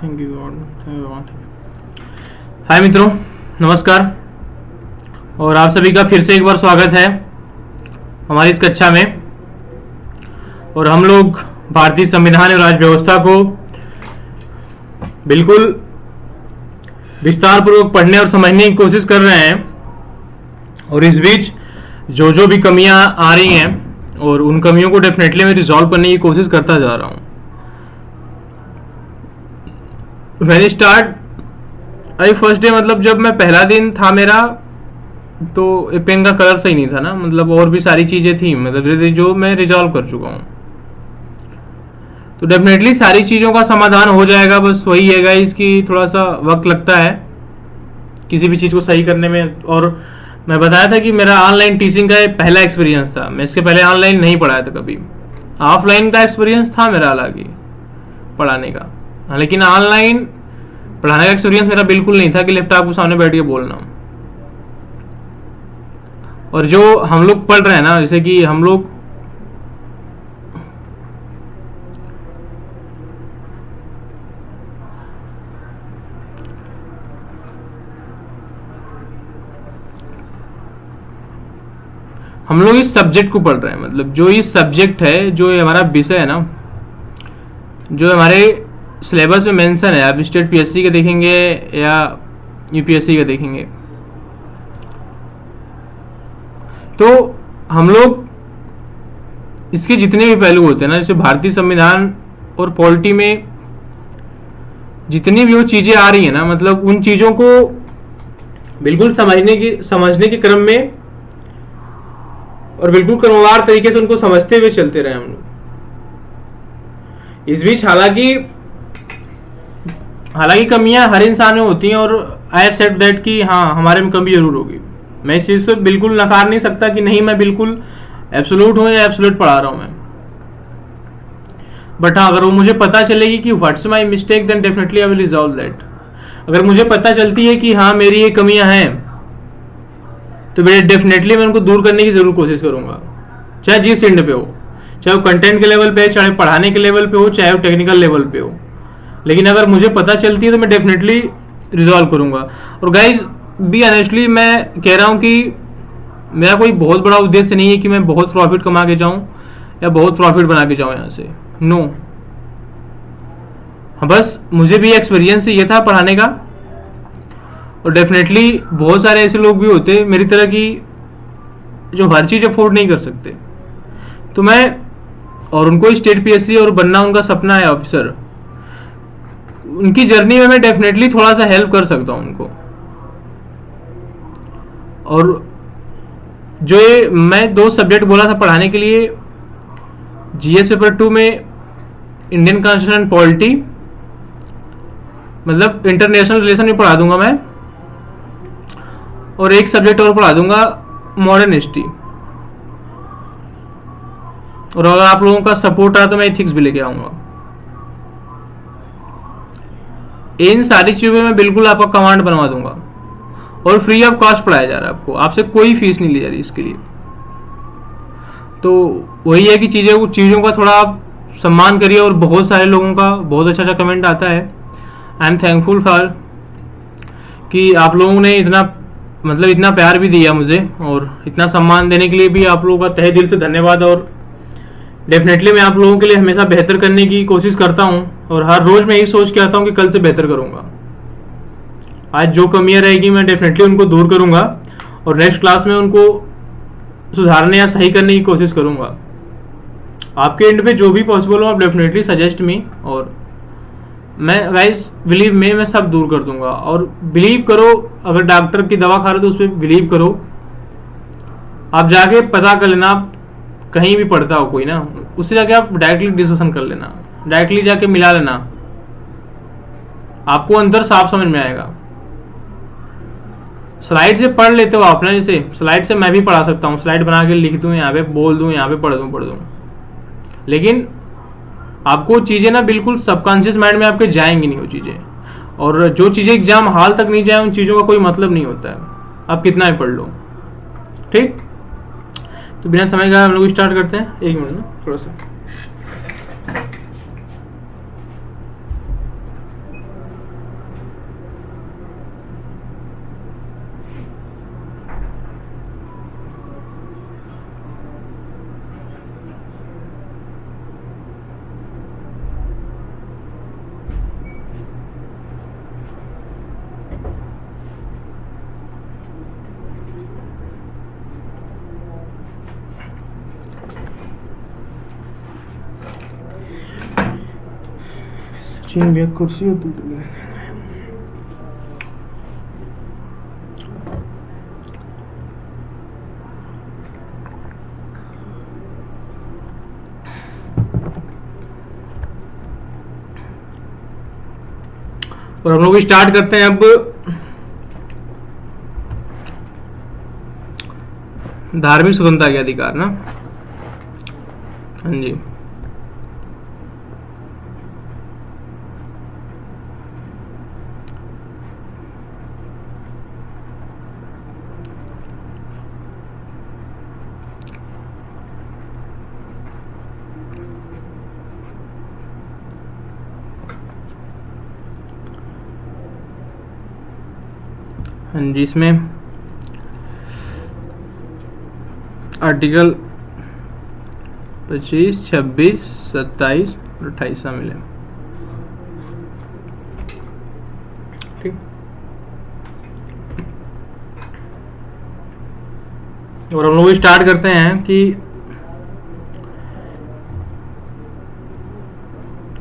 Thank you God, thank you God. Hi मित्रों, नमस्कार। और आप सभी का फिर से एक बार स्वागत है हमारी इस कक्षा में। और हम लोग भारतीय संविधान और राज्य व्यवस्था को बिल्कुल विस्तार पूर्वक पढ़ने और समझने की कोशिश कर रहे हैं। और इस बीच जो जो भी कमियां आ रही हैं और उन कमियों को डेफिनेटली मैं रिजॉल्व करने की कोशिश करता जा रहा हूं। When start I first day, मतलब जब मैं पहला दिन था मेरा, तो पेन का कलर सही नहीं था ना, मतलब और भी सारी चीजें थी, मतलब जो मैं रिजॉल्व कर चुका हूँ। तो डेफिनेटली सारी चीजों का समाधान हो जाएगा। बस वही है गाइस कि थोड़ा सा वक्त लगता है किसी भी चीज को सही करने में। और मैं बताया था कि मेरा ऑनलाइन टीचिंग का पहला एक्सपीरियंस था। मैं इसके पहले ऑनलाइन नहीं पढ़ाया था कभी। ऑफलाइन का एक्सपीरियंस था मेरा हालांकि पढ़ाने का, लेकिन ऑनलाइन पढ़ाने का एक्सपीरियंस मेरा बिल्कुल नहीं था कि लैपटॉप के सामने बैठ के बोलना। और जो हम लोग पढ़ रहे हैं ना, जैसे कि हम लोग इस सब्जेक्ट को पढ़ रहे हैं, मतलब जो ये सब्जेक्ट है, जो ये हमारा विषय है ना, जो हमारे सिलेबस में मेंशन है। आप स्टेट पीएससी के देखेंगे या यूपीएससी के देखेंगे, तो हम लोग इसके जितने भी पहलू होते हैं ना, जैसे भारतीय संविधान और पॉलिटी में जितनी भी वो चीजें आ रही है ना, मतलब उन चीजों को बिल्कुल समझने के क्रम में और बिल्कुल क्रमवार तरीके से उनको समझते हुए चलते रहे हम लोग। इस बीच हालांकि कमियां हर इंसान में होती हैं, और आई एक्सेप्ट दैट कि हाँ, हमारे में कमी जरूर होगी। मैं इस चीज से बिल्कुल नकार नहीं सकता कि नहीं, मैं बिल्कुल एब्सोल्यूट हूं या एब्सोल्यूट पढ़ा रहा हूं मैं। बट हाँ, अगर वो मुझे पता चलेगी कि what's my mistake, then definitely I will resolve that. अगर मुझे पता चलती है कि हाँ मेरी ये कमियां हैं, तो डेफिनेटली मैं उनको दूर करने की जरूर कोशिश करूंगा, चाहे जिस एंड पे हो, चाहे वो कंटेंट के लेवल पे, चाहे पढ़ाने के लेवल पे हो, चाहे वो टेक्निकल लेवल पे हो। लेकिन अगर मुझे पता चलती है तो मैं डेफिनेटली रिजॉल्व करूंगा। और गाइज बी ऑनेस्टली मैं कह रहा हूं कि मेरा कोई बहुत बड़ा उद्देश्य नहीं है कि मैं बहुत प्रॉफिट कमा के जाऊं या बहुत प्रॉफिट बना के जाऊं यहाँ से। नो, बस मुझे भी एक्सपीरियंस ये था पढ़ाने का। और डेफिनेटली बहुत सारे ऐसे लोग भी होते मेरी तरह की जो हर चीज अफोर्ड नहीं कर सकते, तो मैं, और उनको स्टेट पीएससी और बनना उनका सपना है ऑफिसर, उनकी जर्नी में मैं डेफिनेटली थोड़ा सा हेल्प कर सकता हूं उनको। और जो ये मैं 2 सब्जेक्ट बोला था पढ़ाने के लिए, जीएस पेपर 2 में इंडियन कॉन्स्टिट्यूशन पॉलिटी, मतलब इंटरनेशनल रिलेशन में पढ़ा दूंगा मैं, और एक सब्जेक्ट और पढ़ा दूंगा मॉडर्न हिस्ट्री। और अगर आप लोगों का सपोर्ट रहा तो मैं एथिक्स भी लेके आऊंगा। इन सारी चीजों में मैं बिल्कुल आपका कमांड बनवा दूंगा, और फ्री ऑफ कॉस्ट पढ़ाया जा रहा है आपको, आपसे कोई फीस नहीं ली जा रही इसके लिए। तो वही है कि चीजों का थोड़ा आप सम्मान करिए। और बहुत सारे लोगों का बहुत अच्छा कमेंट आता है। आई एम थैंकफुल फॉर कि आप लोगों ने इतना प्यार भी दिया मुझे, और इतना सम्मान देने के लिए भी आप लोगों का तहे दिल से धन्यवाद। और डेफिनेटली मैं आप लोगों के लिए हमेशा बेहतर करने की कोशिश करता हूं, और हर रोज मैं यही सोच के आता हूं कि कल से बेहतर करूंगा। आज जो कमियां रहेगी मैं डेफिनेटली उनको दूर करूंगा, और नेक्स्ट क्लास में उनको सुधारने या सही करने की कोशिश करूंगा। आपके एंड पे जो भी पॉसिबल हो आप डेफिनेटली सजेस्ट मी, और मैं गाइस बिलीव में मैं सब दूर कर दूंगा। और बिलीव करो, अगर डॉक्टर की दवा खा रहे हो तो उस पर बिलीव करो। आप जाके पता कर लेना, आप कहीं भी पढ़ता हो कोई ना, उससे जाके आप डायरेक्टली डिस्कशन कर लेना, डायरेक्टली जाके मिला लेना, आपको अंदर साफ समझ में आएगा। स्लाइड से पढ़ लेते हो आप ना, जैसे स्लाइड से मैं भी पढ़ा सकता हूँ, स्लाइड बना के लिख दूं, यहाँ पे बोल दूं, यहाँ पे पढ़ दूं, लेकिन आपको चीजें ना बिल्कुल सबकॉन्शियस माइंड में आपके जाएंगी नहीं वो चीजें। और जो चीजें एग्जाम हाल तक नहीं जाए उन चीजों का कोई मतलब नहीं होता है, आप कितना भी पढ़ लो। ठीक, तो बिना समय का हम लोग स्टार्ट करते हैं। 1 मिनट ना, थोड़ा सा चीन भी कुर्सी और दूध ले। और हम लोग स्टार्ट करते हैं अब धार्मिक स्वतंत्रता के अधिकार ना। हाँ जी, हाँ जी, इसमें आर्टिकल 25, 26, 27 और 28 शामिल है। ठीक, और हम लोग स्टार्ट करते हैं कि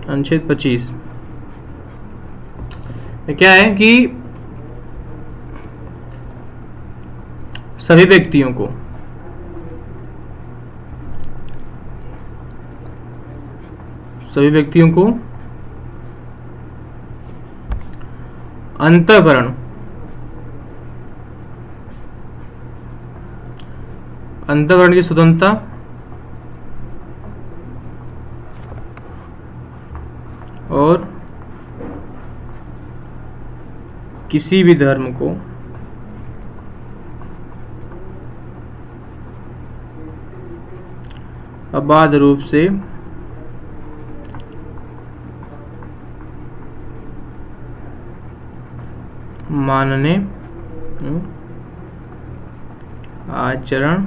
अनुच्छेद 25 में क्या है कि सभी व्यक्तियों को अंतःकरण की स्वतंत्रता और किसी भी धर्म को अबाध रूप से मानने, आचरण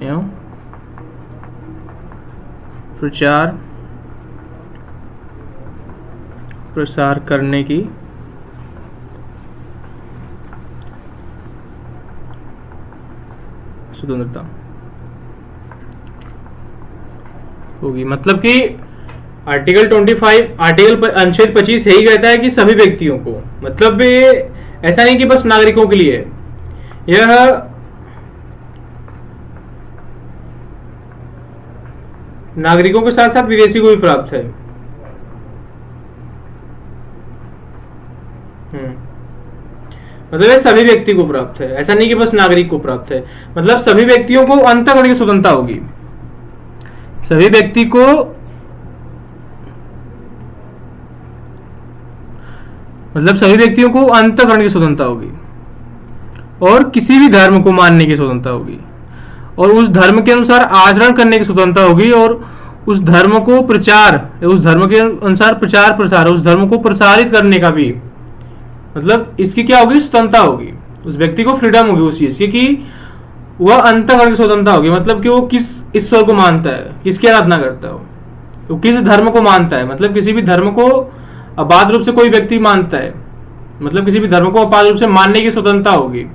एवं प्रसार करने की स्वतंत्रता होगी। मतलब कि आर्टिकल 25, अनुच्छेद 25 यही कहता है कि सभी व्यक्तियों को, मतलब ऐसा नहीं कि बस नागरिकों के लिए, यह नागरिकों के साथ साथ विदेशी को भी प्राप्त है। मतलब ये सभी व्यक्ति को प्राप्त है, ऐसा नहीं कि बस नागरिक को प्राप्त है। मतलब सभी व्यक्तियों को अंतःकरण की स्वतंत्रता होगी, सभी व्यक्ति को सभी व्यक्तियों को अंतःकरण की स्वतंत्रता होगी और किसी भी धर्म को मानने की स्वतंत्रता होगी और उस धर्म के अनुसार आचरण करने की स्वतंत्रता होगी और उस धर्म को उस धर्म के अनुसार प्रचार प्रसार, उस धर्म को प्रसारित करने का भी, मतलब इसकी क्या होगी, स्वतंत्रता होगी। उस व्यक्ति को फ्रीडम होगी उस चीज की कि वह अंतःकरण की स्वतंत्रता होगी। मतलब कि वो किस ईश्वर को मानता है, किसकी आराधना करता है, वो किस धर्म को मानता है। मतलब किसी भी धर्म को अबाध रूप से कोई व्यक्ति मानता है, मतलब किसी भी धर्म को अबाध रूप से मानने की स्वतंत्रता होगी,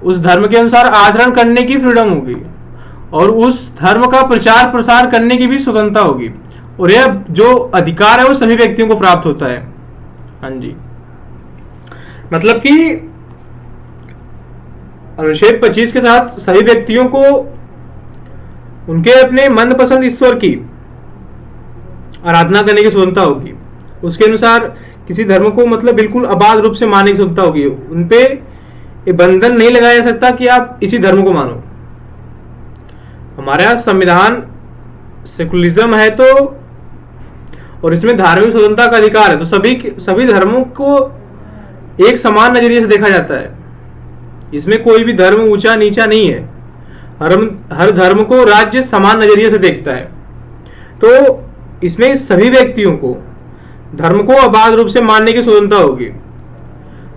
उस धर्म के अनुसार आचरण करने की फ्रीडम होगी और उस धर्म का प्रचार प्रसार करने की भी स्वतंत्रता होगी। और यह जो अधिकार है वो सभी व्यक्तियों को प्राप्त होता है। हाँ जी, मतलब कि अनुच्छेद 25 के साथ सभी व्यक्तियों को उनके अपने मनपसंद ईश्वर की आराधना करने की स्वतंत्रता होगी। उसके अनुसार किसी धर्म को मतलब बिल्कुल अबाध रूप से मानने की स्वतंत्रता होगी। उनपे ये बंधन नहीं लगाया जा सकता कि आप इसी धर्म को मानो। हमारा संविधान सेकुलरिज्म है तो, और इसमें धार्मिक स्वतंत्रता का अधिकार है, तो सभी धर्मों को एक समान नजरिए से देखा जाता है। इसमें कोई भी धर्म ऊंचा नीचा नहीं है, हर धर्म को राज्य समान नजरिए से देखता है। तो इसमें सभी व्यक्तियों को धर्म को अबाध रूप से मानने की स्वतंत्रता होगी।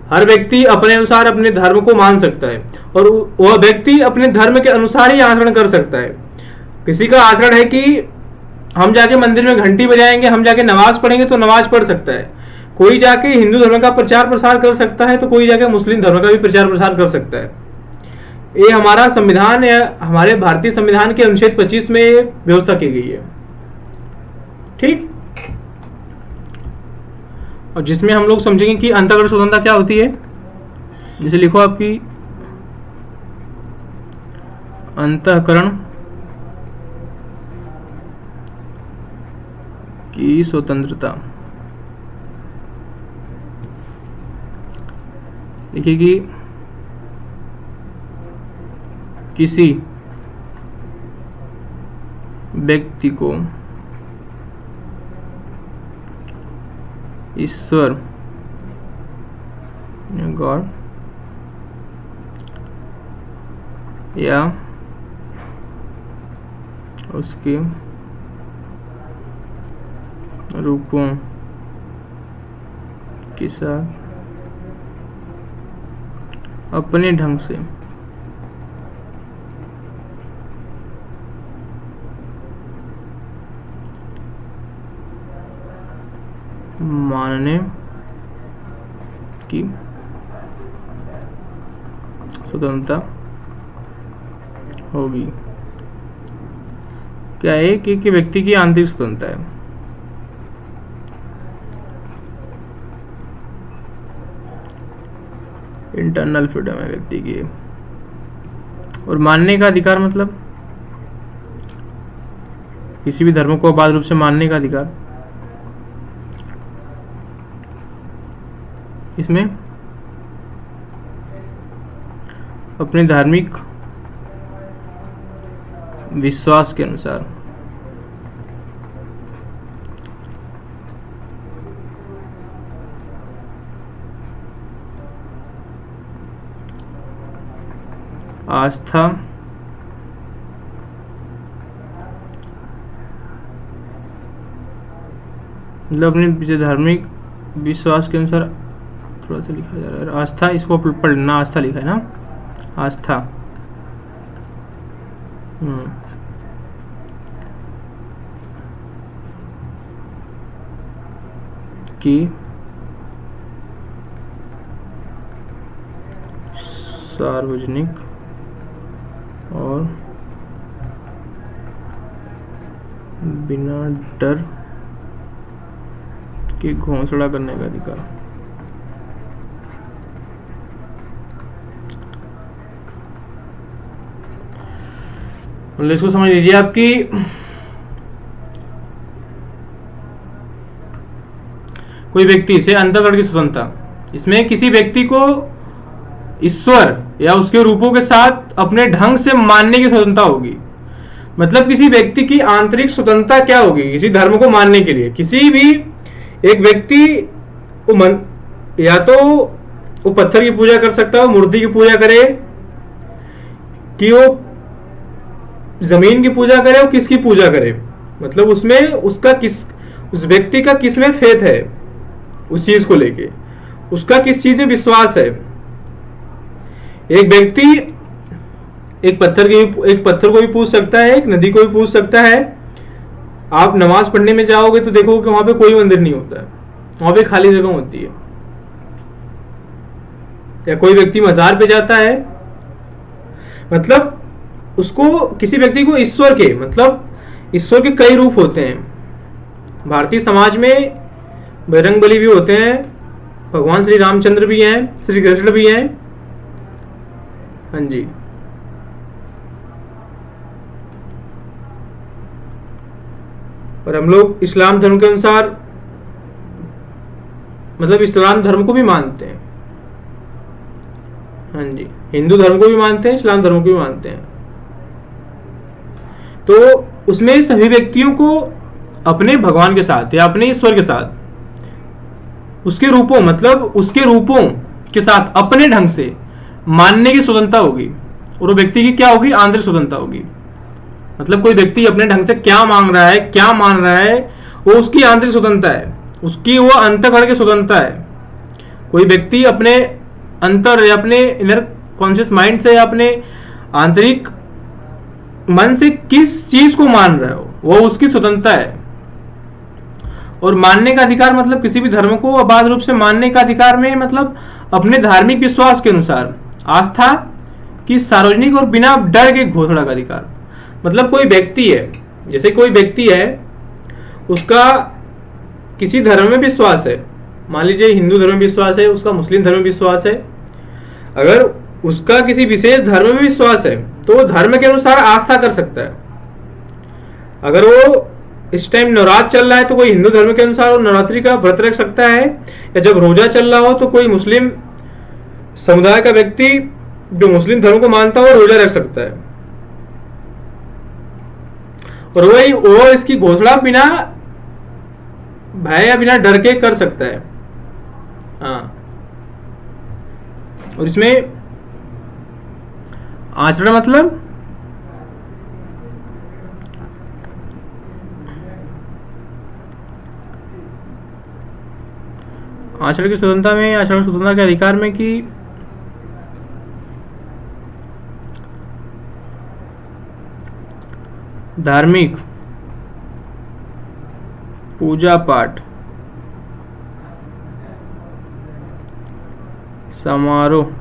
हर व्यक्ति अपने अनुसार अपने धर्म को मान सकता है और वह व्यक्ति अपने धर्म के अनुसार ही आचरण कर सकता है। किसी का आचरण है कि हम जाके मंदिर में घंटी बजाएंगे, हम जाके नमाज पढ़ेंगे तो नमाज पढ़ सकता है। कोई जाके हिंदू धर्म का प्रचार प्रसार कर सकता है तो कोई जाके मुस्लिम धर्म का भी प्रचार प्रसार कर सकता है। ये हमारा संविधान या हमारे भारतीय संविधान के अनुच्छेद 25 में व्यवस्था की गई है। ठीक। और जिसमें हम लोग समझेंगे कि अंतःकरण स्वतंत्रता क्या होती है। जैसे लिखो आपकी अंतःकरण की स्वतंत्रता, देखिए कि किसी व्यक्ति को ईश्वर गॉड या उसके रूपों के साथ अपने ढंग से मानने की स्वतंत्रता होगी। क्या है कि व्यक्ति की आंतरिक स्वतंत्रता है। इंटरनल फ्रीडम है व्यक्ति की। और मानने का अधिकार मतलब किसी भी धर्म को अबाध रूप से मानने का अधिकार। इसमें अपने धार्मिक विश्वास के अनुसार आस्था मतलब अपने धार्मिक विश्वास के अनुसार, थोड़ा सा लिखा जा रहा है आस्था, इसको पढ़ना, आस्था लिखा है ना, आस्था। कि सार्वजनिक और बिना डर के घोषणा करने का अधिकार। इसको समझ लीजिए आपकी कोई व्यक्ति से अंतःकरण की स्वतंत्रता, इसमें किसी व्यक्ति को ईश्वर या उसके रूपों के साथ अपने ढंग से मानने की स्वतंत्रता होगी। मतलब किसी व्यक्ति की आंतरिक स्वतंत्रता क्या होगी किसी धर्म को मानने के लिए। किसी भी एक व्यक्ति को या तो वो पत्थर की पूजा कर सकता है, मूर्ति की पूजा करे, कि वो जमीन की पूजा करे और किसकी पूजा करे, मतलब उसमें उसका उस व्यक्ति का किस में फेथ है, उस चीज को लेके उसका किस चीज में विश्वास है। एक व्यक्ति एक पत्थर को भी पूछ सकता है, एक नदी को भी पूछ सकता है। आप नमाज पढ़ने में जाओगे तो देखोगे कि वहां पे कोई मंदिर नहीं होता है, वहां पे खाली जगह होती है। या कोई व्यक्ति मजार पे जाता है, मतलब उसको किसी व्यक्ति को ईश्वर के, मतलब ईश्वर के कई रूप होते हैं। भारतीय समाज में बजरंगबली भी होते हैं, भगवान श्री रामचंद्र भी हैं, श्री कृष्ण भी हैं। हाँ जी, और हम लोग इस्लाम धर्म के अनुसार, मतलब इस्लाम धर्म को भी मानते हैं। हाँ जी, हिंदू धर्म को भी मानते हैं, इस्लाम धर्म को भी मानते हैं। तो उसमें सभी व्यक्तियों को अपने भगवान के साथ या अपने ईश्वर के साथ उसके रूपों, मतलब उसके रूपों के साथ अपने ढंग से मानने की स्वतंत्रता होगी। और वो व्यक्ति की क्या होगी, आंतरिक स्वतंत्रता होगी। मतलब कोई व्यक्ति अपने ढंग से क्या मांग रहा है, क्या मान रहा है, वो उसकी आंतरिक स्वतंत्रता है, उसकी वो अंतःकरण की स्वतंत्रता है। कोई व्यक्ति अपने अंतर या अपने इनर कॉन्शियस माइंड से या अपने आंतरिक मन से किस चीज को मान रहा हो, वो उसकी स्वतंत्रता है। और मानने का अधिकार मतलब किसी भी धर्म को अबाध रूप से मानने का अधिकार में, मतलब अपने धार्मिक विश्वास के अनुसार आस्था की सार्वजनिक और बिना डर के घोषणा का अधिकार। मतलब कोई व्यक्ति है, जैसे कोई व्यक्ति है, उसका किसी धर्म में विश्वास है, मान लीजिए हिंदू धर्म में विश्वास है, उसका मुस्लिम धर्म में विश्वास है, अगर उसका किसी विशेष धर्म में विश्वास है तो वो धर्म के अनुसार आस्था कर सकता है। अगर वो इस टाइम नवरात्र चल रहा है तो कोई हिंदू धर्म के अनुसार वो नवरात्रि का व्रत रख सकता है, या जब रोजा चल रहा हो तो कोई मुस्लिम समुदाय का व्यक्ति जो मुस्लिम धर्म को मानता हो रोजा रख सकता है। और वही वो इसकी घोषणा बिना भय या बिना डर के कर सकता है। हाँ, और इसमें आचरण मतलब आचरण की स्वतंत्रता में, आचरण स्वतंत्रता के अधिकार में कि धार्मिक पूजा पाठ समारोह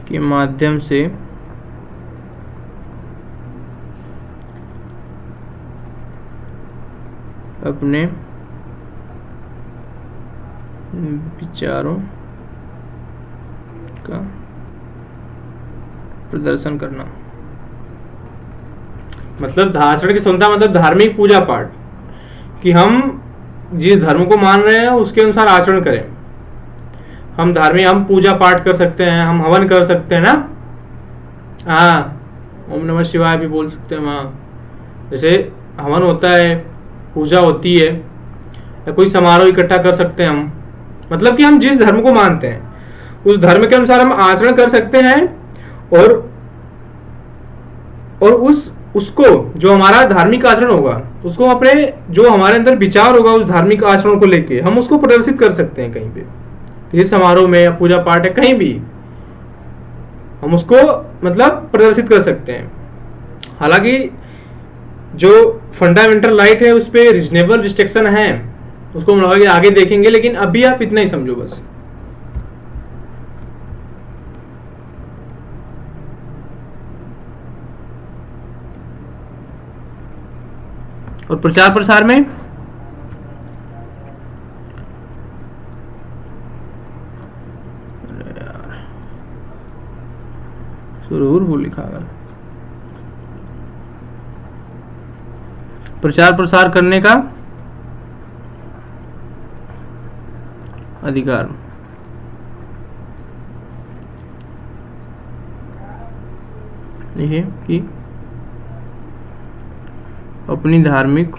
के माध्यम से अपने विचारों का प्रदर्शन करना। मतलब आचरण की स्वतंत्रता मतलब धार्मिक पूजा पाठ, कि हम जिस धर्म को मान रहे हैं उसके अनुसार आचरण करें। हम पूजा पाठ कर सकते हैं, हम हवन कर सकते हैं ना, हाँ, ओम नमः शिवाय भी बोल सकते हैं वहाँ। जैसे हवन होता है, पूजा होती है, या कोई समारोह इकट्ठा कर सकते हैं हम। मतलब कि हम जिस धर्म को मानते हैं उस धर्म के अनुसार हम आचरण कर सकते हैं, और उसको जो हमारा धार्मिक आचरण होगा उसको अपने जो हमारे अंदर विचार होगा उस धार्मिक आचरण को लेके हम उसको प्रदर्शित कर सकते हैं कहीं पे, ये समारोह में या पूजा पाठ है, कहीं भी हम उसको मतलब प्रदर्शित कर सकते हैं। हालांकि जो फंडामेंटल राइट है उस पर रीजनेबल रिस्ट्रिक्शन है, उसको हम आगे देखेंगे, लेकिन अभी आप इतना ही समझो बस। और प्रचार प्रसार में जरूर वो लिखा गया, प्रचार प्रसार करने का अधिकार। ये कि अपनी धार्मिक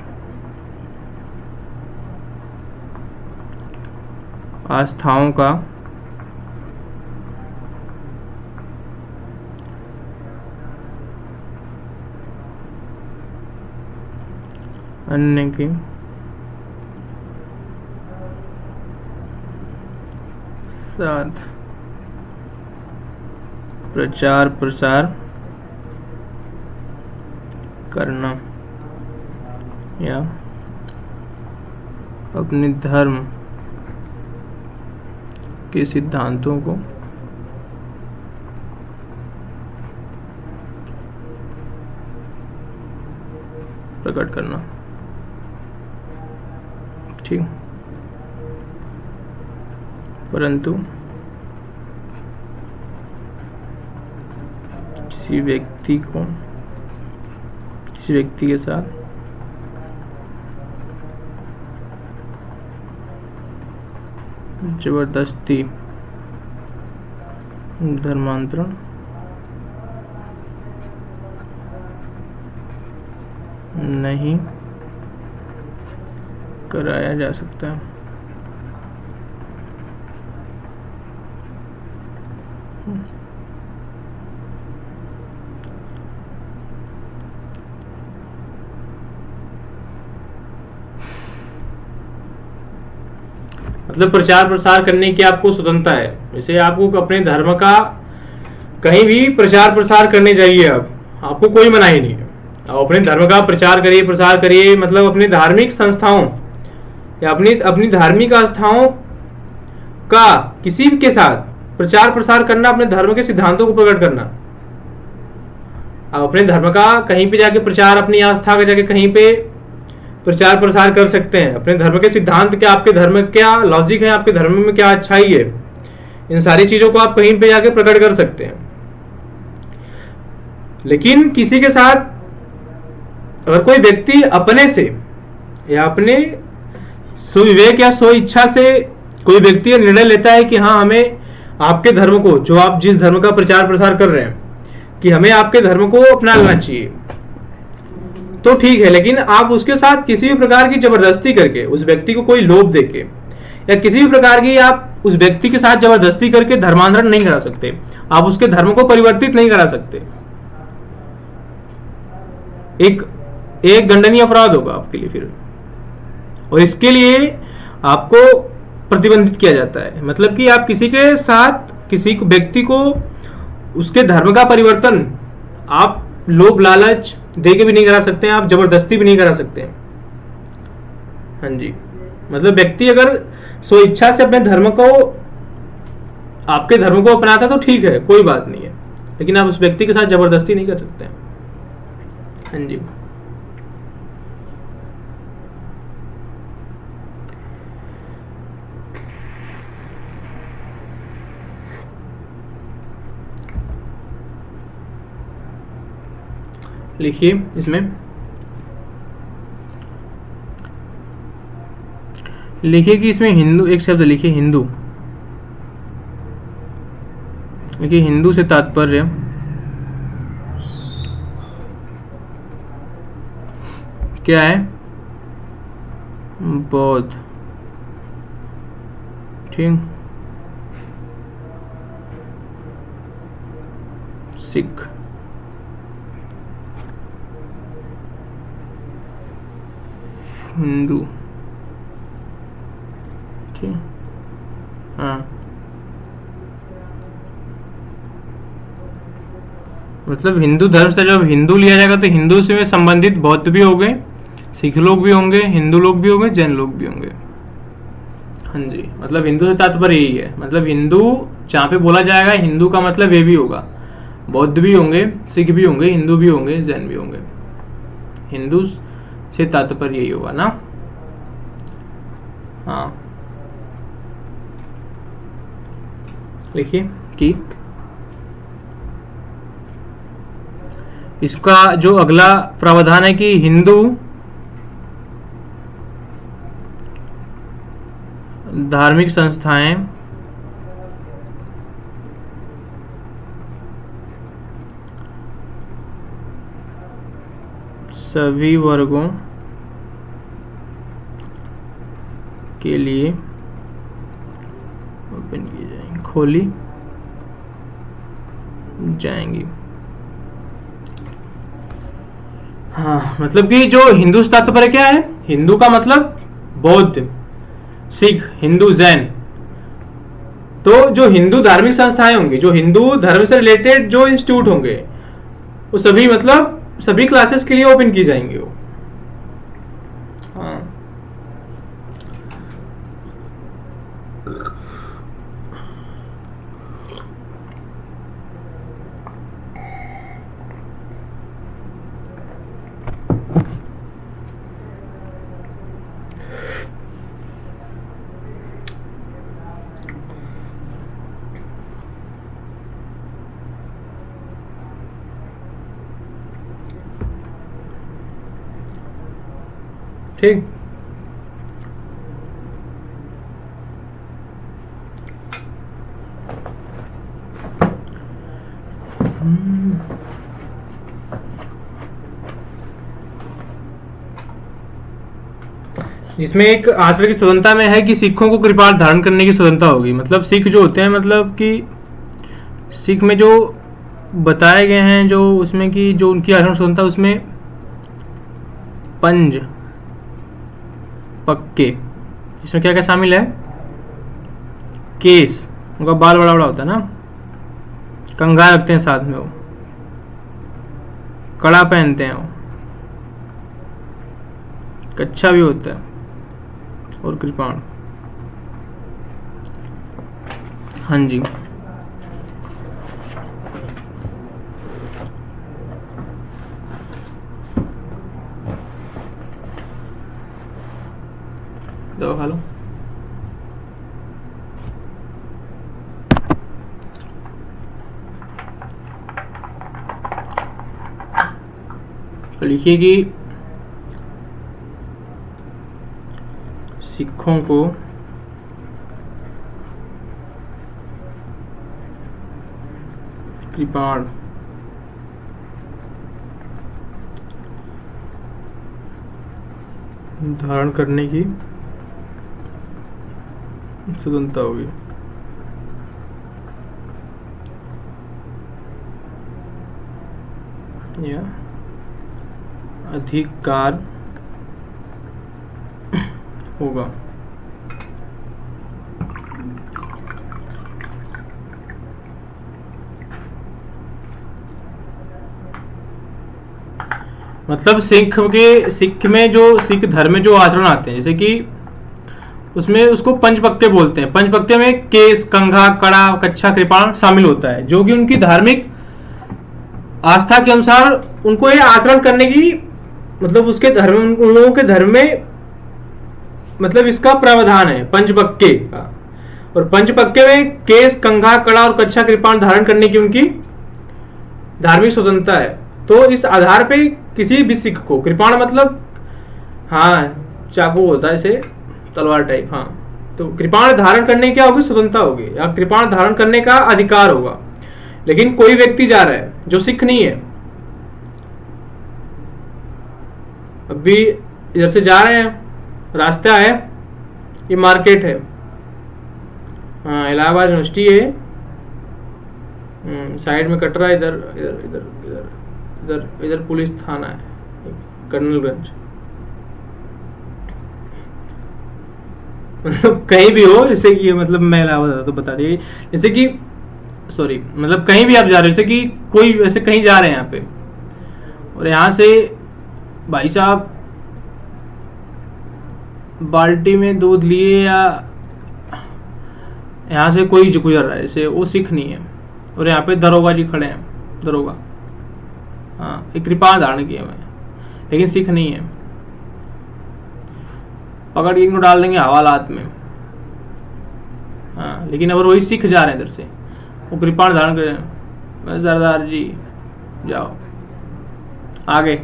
आस्थाओं का अन्य के साथ प्रचार प्रसार करना या अपने धर्म के सिद्धांतों को प्रकट करना। ठीक, परंतु किसी व्यक्ति के साथ जबरदस्ती धर्मांतरण नहीं कराया जा सकता है। मतलब प्रचार प्रसार करने की आपको स्वतंत्रता है, जैसे आपको अपने धर्म का कहीं भी प्रचार प्रसार करने जाइए, आपको कोई मनाही नहीं है, आप अपने धर्म का प्रचार करिए प्रसार करिए। मतलब अपने धार्मिक संस्थाओं या अपनी धार्मिक आस्थाओं का किसी के साथ प्रचार प्रसार करना, अपने धर्म के सिद्धांतों को प्रकट करना, आप अपने धर्म का कहीं पे जाके प्रचार, अपनी आस्था का जाके कहीं पे प्रचार प्रसार कर सकते हैं। अपने धर्म के सिद्धांत क्या, आपके धर्म क्या लॉजिक है, आपके धर्म में क्या अच्छाई है, इन सारी चीजों को आप कहीं पे जाके प्रकट कर सकते हैं। लेकिन किसी के साथ अगर कोई व्यक्ति अपने से या अपने सुविवेक या स्व इच्छा से कोई व्यक्ति निर्णय लेता है कि हाँ, हमें आपके धर्म को, जो आप जिस धर्म का प्रचार प्रसार कर रहे हैं, कि हमें आपके धर्म को अपना लेना चाहिए, तो ठीक है। लेकिन आप उसके साथ किसी भी प्रकार की जबरदस्ती करके, उस व्यक्ति को कोई लोभ देके या किसी भी प्रकार की आप उस व्यक्ति के साथ जबरदस्ती करके धर्मांतरण नहीं करा सकते। आप उसके धर्म को परिवर्तित नहीं करा सकते। एक दंडनीय अपराध होगा आपके लिए फिर, और इसके लिए आपको प्रतिबंधित किया जाता है। मतलब कि आप किसी के साथ किसी व्यक्ति को उसके धर्म का परिवर्तन आप लोभ लालच दे के भी नहीं करा सकते हैं, आप जबरदस्ती भी नहीं करा सकते हैं। हाँ जी, मतलब व्यक्ति अगर स्व इच्छा से अपने धर्म को, आपके धर्म को अपनाता तो ठीक है, कोई बात नहीं है, लेकिन आप उस व्यक्ति के साथ जबरदस्ती नहीं कर सकते हैं। हाँ जी, लिखिए इसमें, लिखिए कि इसमें हिंदू, एक शब्द लिखिए हिंदू। देखिए हिंदू से तात्पर्य क्या है? बौद्ध, ठीक, सिख, हिंदू, ठीक, हाँ। मतलब हिंदू धर्म से जब हिंदू लिया जाएगा तो हिंदू से संबंधित बौद्ध भी हो गए, सिख लोग भी होंगे, हिंदू लोग भी होंगे, जैन लोग भी होंगे। हाँ जी, मतलब हिंदू से तात्पर्य यही है। मतलब हिंदू जहाँ पे बोला जाएगा, हिंदू का मतलब ये भी होगा, बौद्ध भी होंगे, सिख भी होंगे, हिंदू भी होंगे, जैन भी होंगे। हिंदू से तात्पर्य यही होगा ना। हाँ, लिखिए कि इसका जो अगला प्रावधान है कि हिंदू धार्मिक संस्थाएं सभी वर्गों के लिए ओपन की जाएंगी, खोली जाएंगी। हाँ, मतलब कि जो हिंदू तात्पर्य क्या है, हिंदू का मतलब बौद्ध, सिख, हिंदू, जैन। तो जो हिंदू धार्मिक संस्थाएं होंगी, जो हिंदू धर्म से रिलेटेड जो इंस्टीट्यूट होंगे, वो सभी मतलब सभी क्लासेस के लिए ओपन की जाएंगी वो। हाँ, ठीक। इसमें एक आश्रय की स्वतंत्रता में है कि सिखों को कृपाल धारण करने की स्वतंत्रता होगी। मतलब सिख जो होते हैं, मतलब कि सिख में जो बताए गए हैं, जो उसमें की जो उनकी आचरण स्वतंत्रता, उसमें पंज पक्के, इसमें क्या क्या शामिल है? केस, उनका बाल बड़ा बड़ा होता है ना, कंघा रखते हैं साथ में, वो कड़ा पहनते हैं, वो कच्छा भी होता है, और कृपाण। हाँ जी, दवा खा लो। तो लिखिए कि सिखों को कृपाण धारण करने की स्वतंत्रता होगी। या अधिकार होगा। मतलब सिख में जो सिख धर्म में जो आचरण आते हैं, जैसे कि उसमें उसको पंचपक्के बोलते हैं। पंचपक्के में केस, कंघा, कड़ा, कच्छा, कृपाण शामिल होता है, जो कि उनकी धार्मिक आस्था के अनुसार उनको ये आचरण करने की, मतलब उसके धर्म, उन लोगों के धर्म में मतलब इसका प्रावधान है पंचपक्के का। और पंचपक्के में केस, कंघा, कड़ा और कच्छा, कृपाण धारण करने की उनकी धार्मिक स्वतंत्रता है। तो इस आधार पे किसी भी सिख को, कृपाण मतलब हाँ चाकू होता है ऐसे तलवार टाइप, हाँ, तो कृपाण धारण करने की क्या होगी, स्वतंत्रता होगी, या कृपाण धारण करने का अधिकार होगा। लेकिन कोई व्यक्ति जा रहा है जो सिख नहीं है, अभी इधर से जा रहे हैं, रास्ता है, ये मार्केट है, हाँ इलाहाबाद यूनिवर्सिटी है, साइड में कटरा, इधर इधर इधर इधर इधर इधर पुलिस थाना है, कर्नलगंज, मतलब कहीं भी हो, जैसे कि मतलब मैं इलाहाबाद तो बता दिए, जैसे कि सॉरी मतलब कहीं भी आप जा रहे हो, जैसे कि कोई वैसे कहीं जा रहे हैं यहाँ पे, और यहाँ से भाई साहब बाल्टी में दूध लिए, या यहाँ से कोई गुजर रहा है, जैसे वो सिख नहीं है, और यहाँ पे दरोगा जी खड़े हैं, दरोगा, हाँ एक कृपाण धारण किया मैं, लेकिन सिख नहीं है, पकड़ के इनको डाल देंगे हवालात में, हाँ। लेकिन अगर वही सिख जा रहे हैं इधर से, वो कृपाण धारण कर, मैं सरदार जी जाओ आगे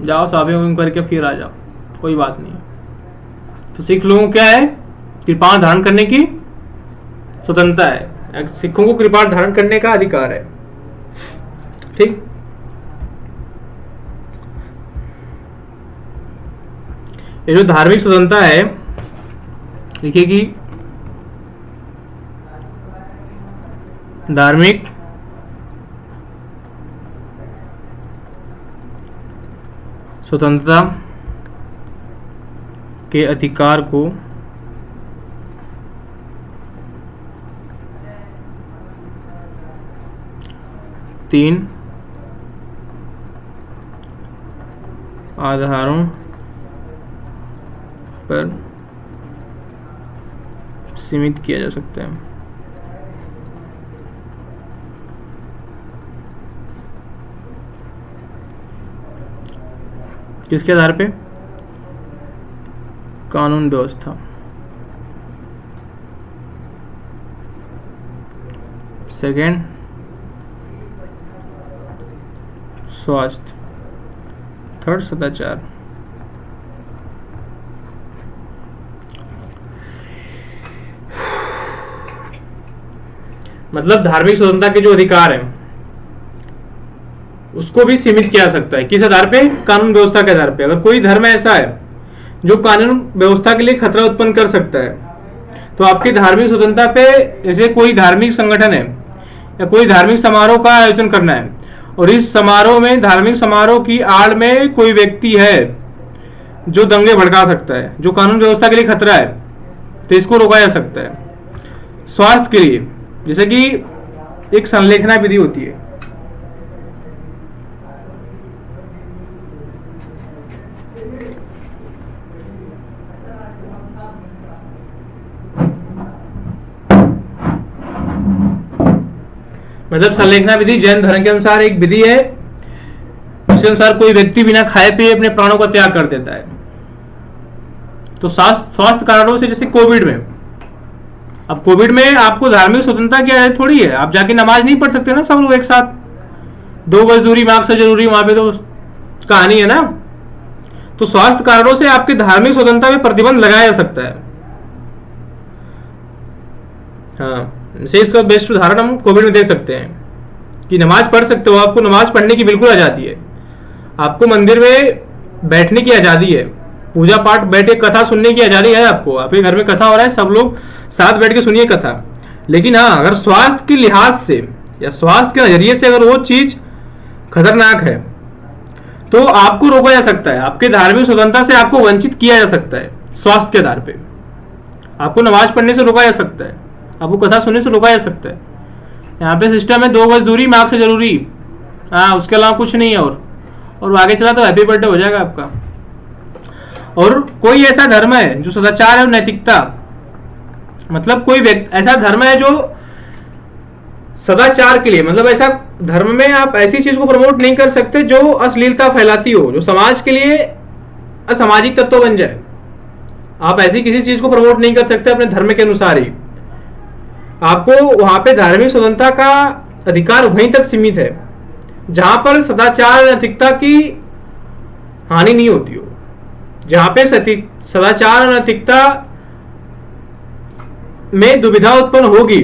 जाओ, शॉपिंग करके फिर आ जाओ, कोई बात नहीं। तो सिख लोगों क्या है, कृपाण धारण करने की स्वतंत्रता है, सिखों को कृपाण धारण करने का अधिकार है, ठीक। ये जो धार्मिक स्वतंत्रता है, देखिए कि धार्मिक स्वतंत्रता के अधिकार को तीन आधारों पर सीमित किया जा सकता है। किसके आधार पे, कानून व्यवस्था, सेकेंड स्वास्थ्य, थर्ड सदाचार। मतलब धार्मिक स्वतंत्रता के जो अधिकार है उसको भी सीमित किया जा सकता है, किस आधार पे, कानून व्यवस्था के आधार पे। अगर कोई धर्म ऐसा है जो कानून व्यवस्था के लिए खतरा उत्पन्न कर सकता है, तो आपकी धार्मिक स्वतंत्रता पे, जैसे कोई धार्मिक संगठन है या कोई धार्मिक समारोह का आयोजन करना है, और इस समारोह में, धार्मिक समारोह की आड़ में कोई व्यक्ति है जो दंगे भड़का सकता है, जो कानून व्यवस्था के लिए खतरा है, तो इसको रोका जा सकता है। स्वास्थ्य के लिए, जैसे कि एक संलेखना विधि होती है, मतलब संलेखना विधि जैन धर्म के अनुसार एक विधि है, उसके अनुसार कोई व्यक्ति बिना खाए पिए अपने प्राणों का त्याग कर देता है, तो स्वास्थ्य कारणों से, जैसे कोविड में, अब कोविड में आपको धार्मिक स्वतंत्रता की आजादी थोड़ी है, आप जाके नमाज नहीं पढ़ सकते ना सब लोग एक साथ, 2 गज दूरी मास्क से जरूरी, वहां पे तो कहानी है ना। तो स्वास्थ्य कारणों से आपकी धार्मिक स्वतंत्रता में प्रतिबंध लगाया जा सकता है। हाँ, जैसे इसका बेस्ट उदाहरण हम कोविड में देख सकते हैं कि नमाज पढ़ सकते हो, आपको नमाज पढ़ने की बिल्कुल आजादी है, आपको मंदिर में बैठने की आजादी है, पूजा पाठ बैठे कथा सुनने की आजादी है, आपको आपके घर में कथा हो रहा है, सब लोग साथ बैठ के सुनिए कथा। लेकिन हाँ, अगर स्वास्थ्य के लिहाज से या स्वास्थ्य के नजरिए से अगर वो चीज खतरनाक है तो आपको रोका जा सकता है, आपके धार्मिक स्वतंत्रता से आपको वंचित किया जा सकता है। स्वास्थ्य के आधार पे आपको नमाज पढ़ने से रोका जा सकता है, आपको कथा सुनने से रोका जा सकता है। यहाँ पे सिस्टम है 2 गज दूरी मास्क से जरूरी, हाँ, उसके अलावा कुछ नहीं है। और आगे चला तो हैप्पी बर्थडे हो जाएगा आपका। और कोई ऐसा धर्म है जो सदाचार और नैतिकता, मतलब कोई ऐसा धर्म है जो सदाचार के लिए, मतलब ऐसा धर्म में आप ऐसी चीज को प्रमोट नहीं कर सकते जो अश्लीलता फैलाती हो, जो समाज के लिए असामाजिक तत्व बन जाए। आप ऐसी किसी चीज को प्रमोट नहीं कर सकते अपने धर्म के अनुसार ही। आपको वहां पे धार्मिक स्वतंत्रता का अधिकार वहीं तक सीमित है जहां पर सदाचार और नैतिकता की हानि नहीं होती हो, जहां पे सदाचार और नैतिकता में दुविधा उत्पन्न होगी,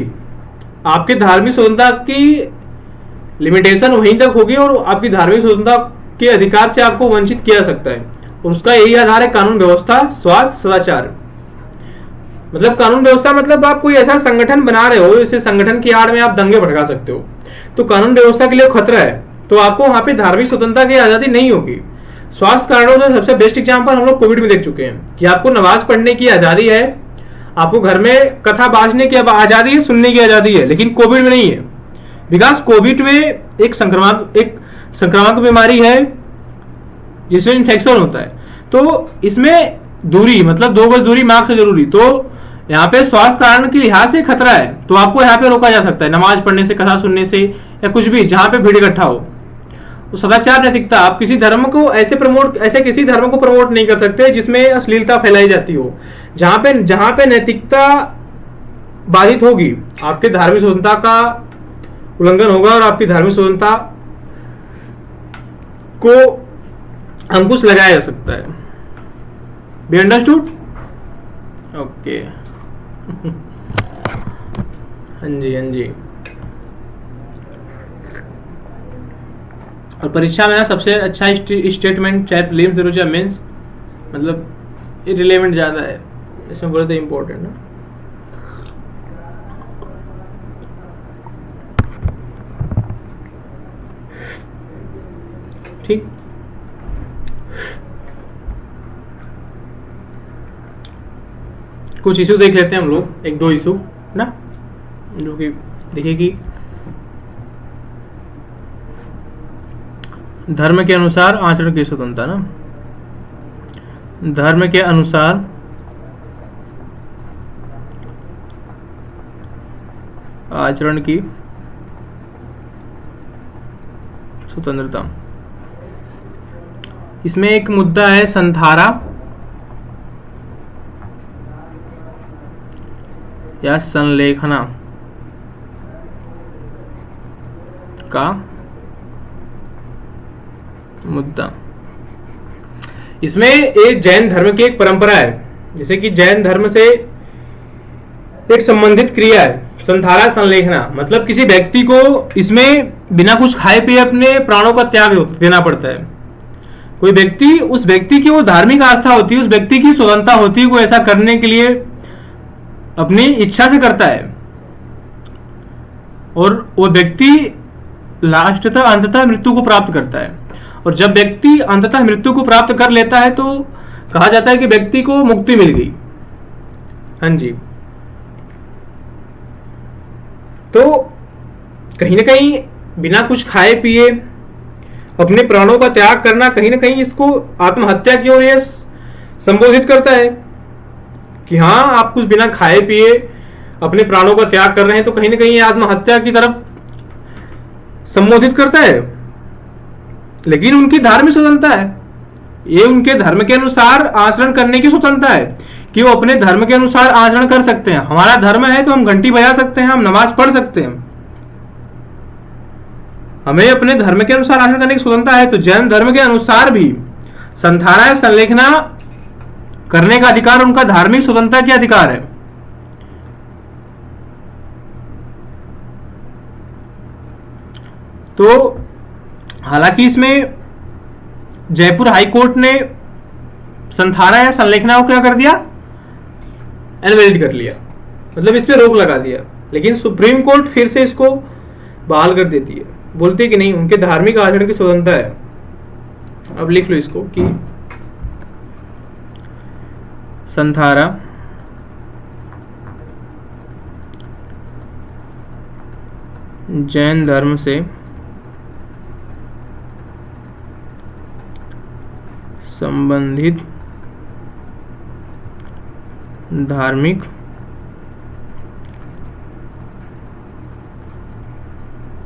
आपकी धार्मिक स्वतंत्रता की लिमिटेशन वहीं तक होगी और आपकी धार्मिक स्वतंत्रता के अधिकार से आपको वंचित किया जा सकता है। और उसका यही आधार है कानून व्यवस्था, स्वास्थ्य, सदाचार। मतलब कानून व्यवस्था मतलब आप कोई ऐसा संगठन बना रहे हो, इसे संगठन की आड़ में आप दंगे भड़का सकते हो, तो कानून व्यवस्था के लिए खतरा है, तो आपको वहां पे धार्मिक स्वतंत्रता की आजादी नहीं होगी। स्वास्थ्य कारणों से सबसे बेस्ट एग्जाम्पल हम लोग कोविड में देख चुके हैं कि आपको नमाज पढ़ने की आजादी है, आपको घर में कथा बांटने की आजादी है, सुनने की आजादी है, लेकिन कोविड में नहीं है। बिकॉज कोविड में एक संक्रामक बीमारी है जिसमें इन्फेक्शन होता है, तो इसमें दूरी, मतलब 2 गज दूरी मास्क से जरूरी, तो यहाँ पे स्वास्थ्य कारण के लिहाज से खतरा है, तो आपको यहाँ पे रोका जा सकता है नमाज पढ़ने से, कथा सुनने से, या कुछ भी जहां पे भीड़ इकट्ठा हो। तो सदाचार, नैतिकता, आप किसी धर्म को ऐसे किसी धर्म को प्रमोट नहीं कर सकते जिसमें अश्लीलता फैलाई जाती हो। जहां पे नैतिकता बाधित होगी, आपके धार्मिक स्वतंत्रता का उल्लंघन होगा और आपकी धार्मिक स्वतंत्रता को अंकुश लगाया जा सकता है। Be understood? ओके। हाँ जी, हाँ जी। और परीक्षा में ना सबसे अच्छा स्टेटमेंट, चाहे प्रीलिम्स हो चाहे मेंस, मतलब इरिलेवेंट ज़्यादा है, इसमें बोले तो इम्पोर्टेंट ना। ठीक, कुछ इशू देख लेते हैं हम लोग, 1-2 इशू ना, जो कि देखिए कि धर्म के अनुसार आचरण की स्वतंत्रता ना, धर्म के अनुसार आचरण की स्वतंत्रता। इसमें एक मुद्दा है संधारा या संलेखना का मुद्दा। इसमें एक जैन धर्म की एक परंपरा है, जैसे कि जैन धर्म से एक संबंधित क्रिया है संधारा, संलेखना, मतलब किसी व्यक्ति को इसमें बिना कुछ खाए पिए अपने प्राणों का त्याग देना पड़ता है। कोई व्यक्ति, उस व्यक्ति की वो धार्मिक आस्था होती है, उस व्यक्ति की स्वतंत्रता होती है, वो ऐसा करने के लिए अपनी इच्छा से करता है, और वो व्यक्ति लास्टतः अंततः मृत्यु को प्राप्त करता है। और जब व्यक्ति अंततः मृत्यु को प्राप्त कर लेता है तो कहा जाता है कि व्यक्ति को मुक्ति मिल गई। हाँ जी, तो कहीं ना कहीं बिना कुछ खाए पिए अपने प्राणों का त्याग करना कहीं ना कहीं इसको आत्महत्या की ओर संबोधित करता है कि हाँ, आप कुछ बिना खाए पिए अपने प्राणों का त्याग कर रहे हैं, तो कहीं ना कहीं आत्महत्या की तरफ संबोधित करता है। लेकिन उनकी धार्मिक स्वतंत्रता है, ये उनके धर्म के अनुसार आचरण करने की स्वतंत्रता है कि वो अपने धर्म के अनुसार आचरण कर सकते हैं। हमारा धर्म है तो हम घंटी बजा सकते हैं, हम नमाज पढ़ सकते हैं, हमें अपने धर्म के अनुसार आचरण करने की स्वतंत्रता है। तो जैन धर्म के अनुसार भी संधारा या संलेखना करने का अधिकार उनका धार्मिक स्वतंत्रता के अधिकार है। तो हालांकि इसमें जयपुर हाईकोर्ट ने संथारा या संलेखना को क्या कर दिया, इनवैलिड कर लिया, मतलब इस पे रोक लगा दिया। लेकिन सुप्रीम कोर्ट फिर से इसको बहाल कर देती है, बोलती है कि नहीं, उनके धार्मिक आचरण की स्वतंत्रता है। अब लिख लो इसको कि संथारा जैन धर्म से संबंधित धार्मिक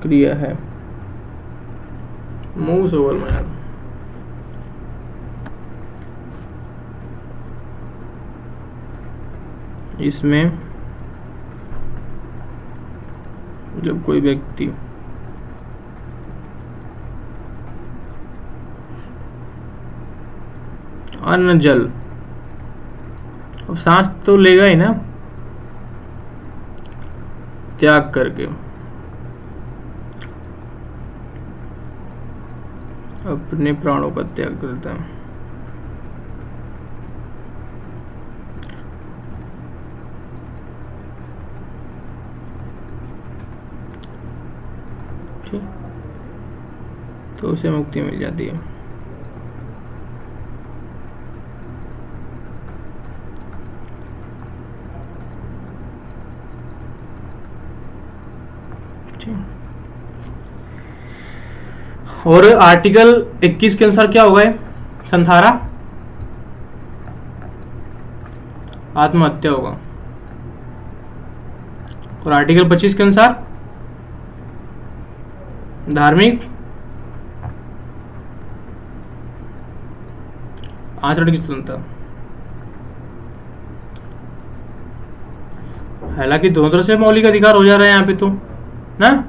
क्रिया है। मुंह से बोल यार। इसमें जब कोई व्यक्ति अन्न जल, अब सांस तो लेगा ही ना, त्याग करके अपने प्राणों का त्याग करता है, ठीक, तो उसे मुक्ति मिल जाती है। और आर्टिकल 21 के अनुसार क्या होगा, संथारा आत्महत्या होगा। और आर्टिकल 25 के अनुसार धार्मिक आचरण की स्वतंत्रता। हालांकि दोनों तरह से मौलिक अधिकार हो जा रहे हैं यहाँ पे तो ना।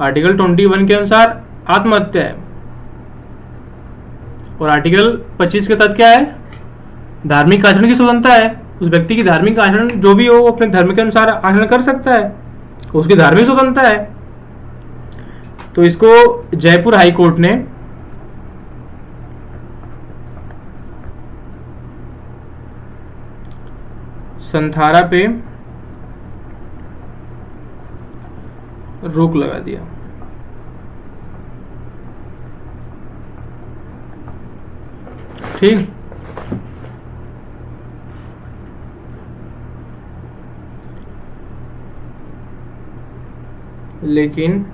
आर्टिकल 21 के अनुसार आत्महत्या है और आर्टिकल 25 के तहत क्या है, धार्मिक आचरण की स्वतंत्रता है। उस व्यक्ति की धार्मिक आचरण जो भी हो, वो अपने धर्म के अनुसार आचरण कर सकता है, उसकी धार्मिक स्वतंत्रता है। तो इसको जयपुर हाई कोर्ट ने संथारा पे रोक लगा दिया। ठीक, लेकिन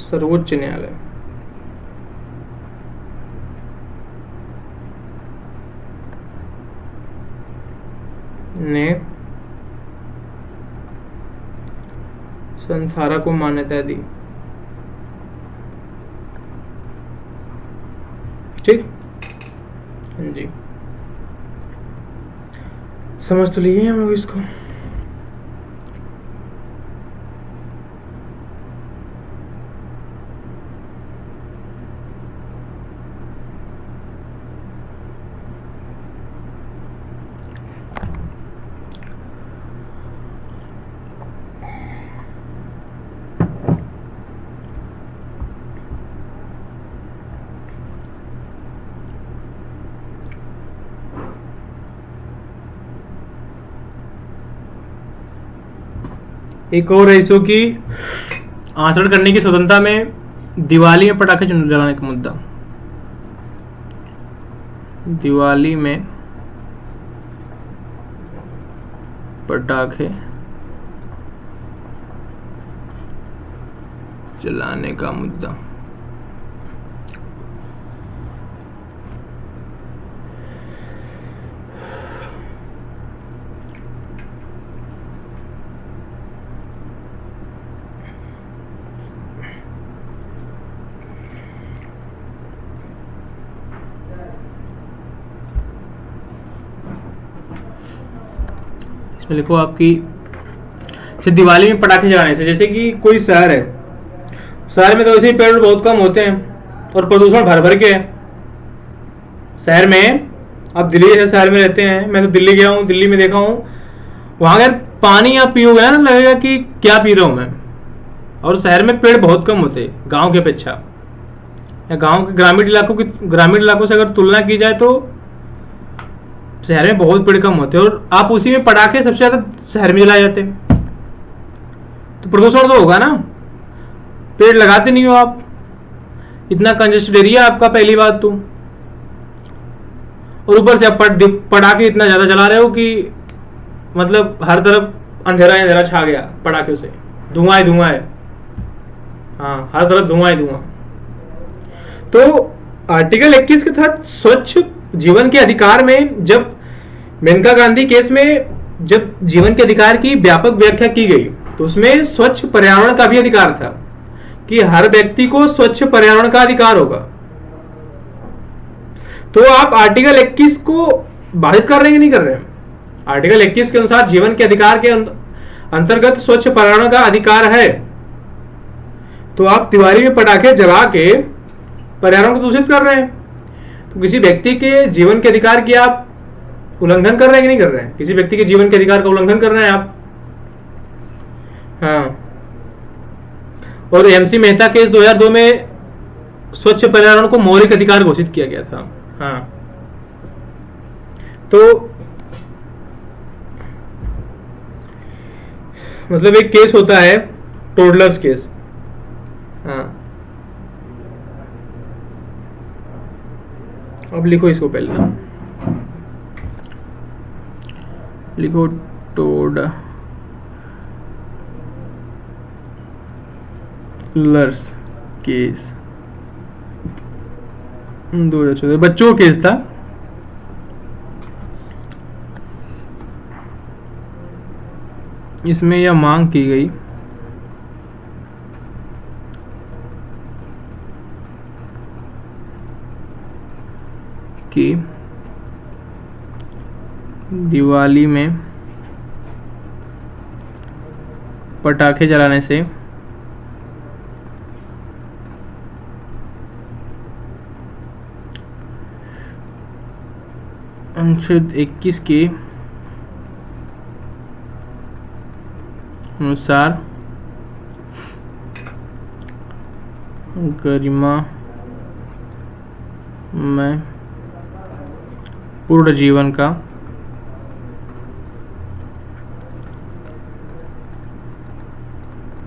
सर्वोच्च न्यायालय ने संथारा को मान्यता दी। ठीक, जी, समझ तो लिए हम लोग इसको। एक और ऐसो की आचरण करने की स्वतंत्रता में दिवाली में पटाखे जलाने का मुद्दा। दिवाली में पटाखे जलाने का मुद्दा। तो लिखो आपकी जैसे दिवाली में पटाखे जलाने से, जैसे कि कोई शहर है, शहर में तो वैसे ही पेड़ बहुत कम होते हैं और प्रदूषण भर भर के है शहर में। आप दिल्ली जैसे शहर में रहते हैं, मैं तो दिल्ली गया हूँ, दिल्ली में देखा हूँ, वहां अगर पानी आप पियोगे ना तो लगेगा कि क्या पी रहा हूं मैं। और शहर में पेड़ बहुत कम होते हैं गांव के अपेक्षा, या गांव के ग्रामीण इलाकों से अगर तुलना की जाए तो शहर में बहुत पेड़ कम होते हैं। और आप उसी में पटाखे सबसे ज्यादा शहर में जलाए जाते हैं, तो प्रदूषण तो होगा ना। पेड़ लगाते नहीं हो आप, इतना कंजेस्टेड एरिया आपका, पहली बात तो। और ऊपर से आप पटाखे इतना ज्यादा चला रहे हो कि मतलब हर तरफ अंधेरा ही अंधेरा छा गया पटाखों से, धुआं ही धुआं है। हाँ, हर तरफ धुआं ही धुआं। तो आर्टिकल 21 के तहत स्वच्छ जीवन के अधिकार में जब मेनका गांधी केस में जब जीवन के अधिकार की व्यापक व्याख्या की गई, तो उसमें स्वच्छ पर्यावरण का भी अधिकार था कि हर व्यक्ति को स्वच्छ पर्यावरण का अधिकार होगा। तो आप आर्टिकल 21 को बाधित कर रहे हैं कि नहीं कर रहे हैं? आर्टिकल 21 के अनुसार जीवन के अधिकार के अंतर्गत स्वच्छ पर्यावरण का अधिकार है, तो आप दिवाली में पटाखे जला के पर्यावरण को दूषित कर रहे हैं। तो किसी व्यक्ति के जीवन के अधिकार की आप उल्लंघन कर रहे हैं कि नहीं कर रहे हैं? किसी व्यक्ति के जीवन के अधिकार का उल्लंघन कर रहे हैं आप। हाँ, और एमसी मेहता केस 2002 में स्वच्छ पर्यावरण को मौलिक अधिकार घोषित किया गया था। हाँ, तो मतलब एक केस होता है टोडलर्स केस। हाँ, अब लिखो इसको पहले ना, लिखो टोडलर्स केस 2014, बच्चों केस था। इसमें यह मांग की गई कि दिवाली में पटाखे जलाने से अनुच्छेद 21 के अनुसार गरिमा में पूर्ण जीवन का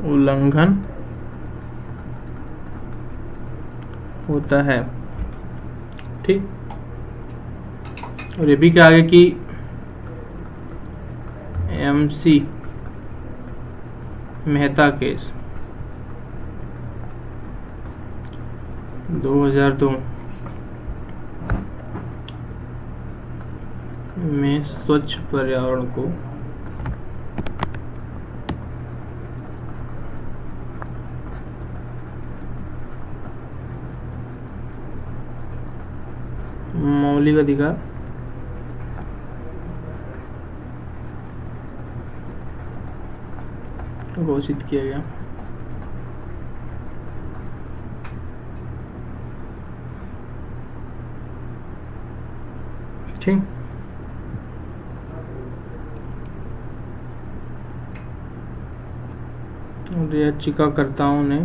उल्लंघन होता है। ठीक, और ये भी क्या आगे कि एमसी मेहता केस 2002 में स्वच्छ पर्यावरण को मौलिक अधिकार घोषित किया गया। ठीक, और याचिकाकर्ताओं ने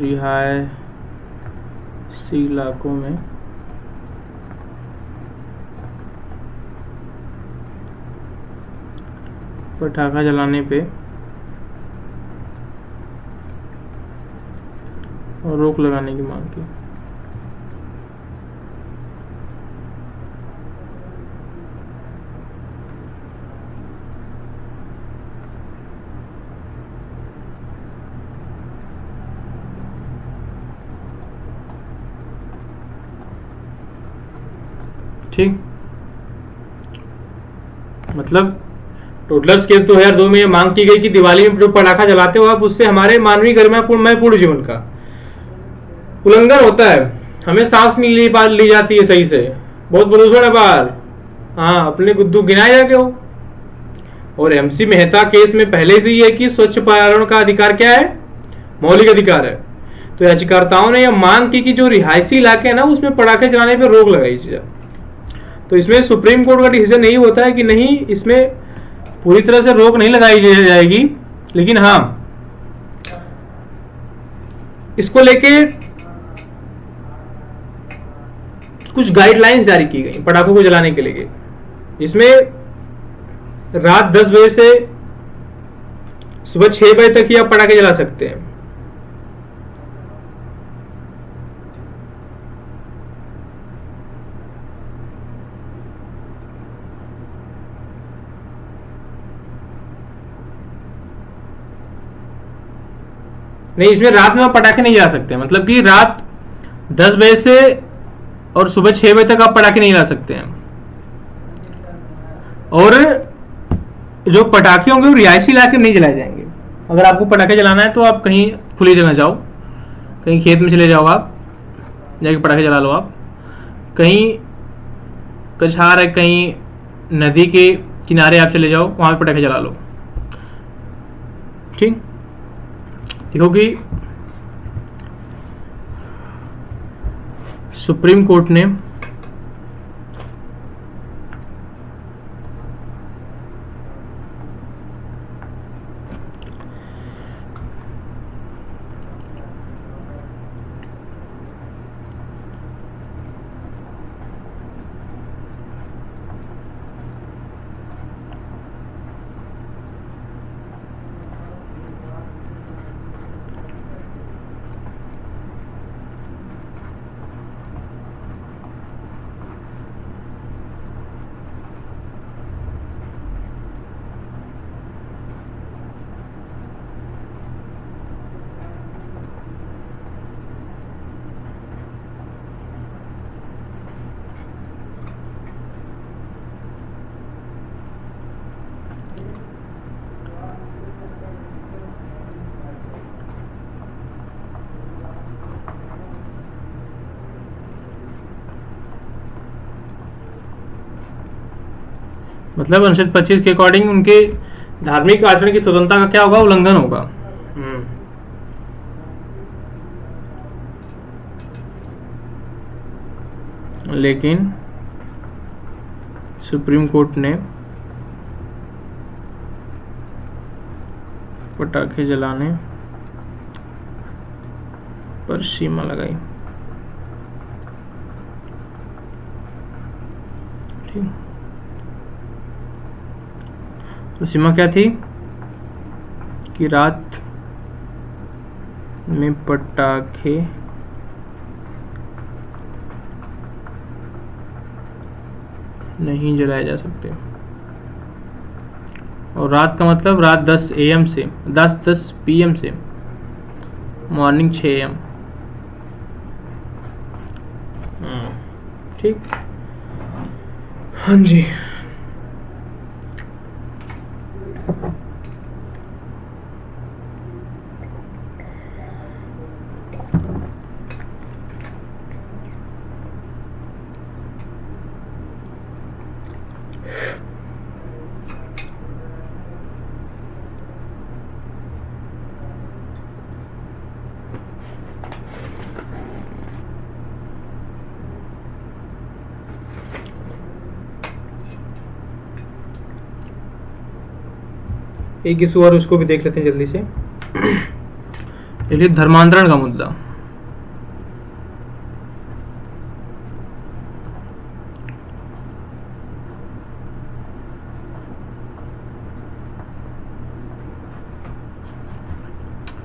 रिहायशी इलाकों में पटाखा जलाने पे रोक लगाने की मांग की। ठीक, मतलब टोडलर्स केस 2002 में ये मांग की गई कि दिवाली में जो पटाखा जलाते हो आप, उससे हमारे मानवीय गरिमा पूर्ण जीवन का उल्लंघन होता है, हमें सांस नहीं ली जाती है सही से, बहुत प्रदूषण है बाहर। हाँ, अपने गुद्दू गिनाए जाके हो। और एमसी मेहता केस में पहले से ही है कि स्वच्छ पर्यावरण का अधिकार क्या है, मौलिक अधिकार है। तो याचिकाकर्ताओं ने यह मांग की कि जो रिहायशी इलाके हैं ना, उसमें पटाखे चलाने पर रोक लगाई जाए। तो इसमें सुप्रीम कोर्ट का डिसीजन यही होता है कि नहीं, इसमें पूरी तरह से रोक नहीं लगाई जाएगी, लेकिन हाँ इसको लेके कुछ गाइडलाइंस जारी की गई पटाखों को जलाने के लिए, जिसमें रात 10 बजे से सुबह 6 बजे तक ही आप पटाखे जला सकते हैं। नहीं, इसमें रात में आप पटाखे नहीं जला सकते, मतलब कि रात 10 बजे से और सुबह 6 बजे तक आप पटाखे नहीं जला सकते हैं। और जो पटाखे होंगे वो रिहायशी इलाके में नहीं जलाए जाएंगे। अगर आपको पटाखे जलाना है तो आप कहीं खुली जगह जाओ, कहीं खेत में चले जाओ, आप जाके पटाखे जला लो। आप कहीं कछार है, कहीं नदी के किनारे आप चले जाओ, वहां पे पटाखे जला लो। ठीक, देखो कि सुप्रीम कोर्ट ने मतलब अनुच्छेद 25 के अकॉर्डिंग उनके धार्मिक आचरण की स्वतंत्रता का क्या होगा, उल्लंघन होगा। लेकिन सुप्रीम कोर्ट ने पटाखे जलाने पर सीमा लगाई। ठीक, तो सीमा क्या थी कि रात में पटाखे नहीं जलाए जा सकते। और रात का मतलब रात 10 AM से 10 PM से मॉर्निंग 6 AM। ठीक, हाँ जी। एक इशू और उसको भी देख लेते हैं जल्दी से। देखिए, धर्मांतरण का मुद्दा।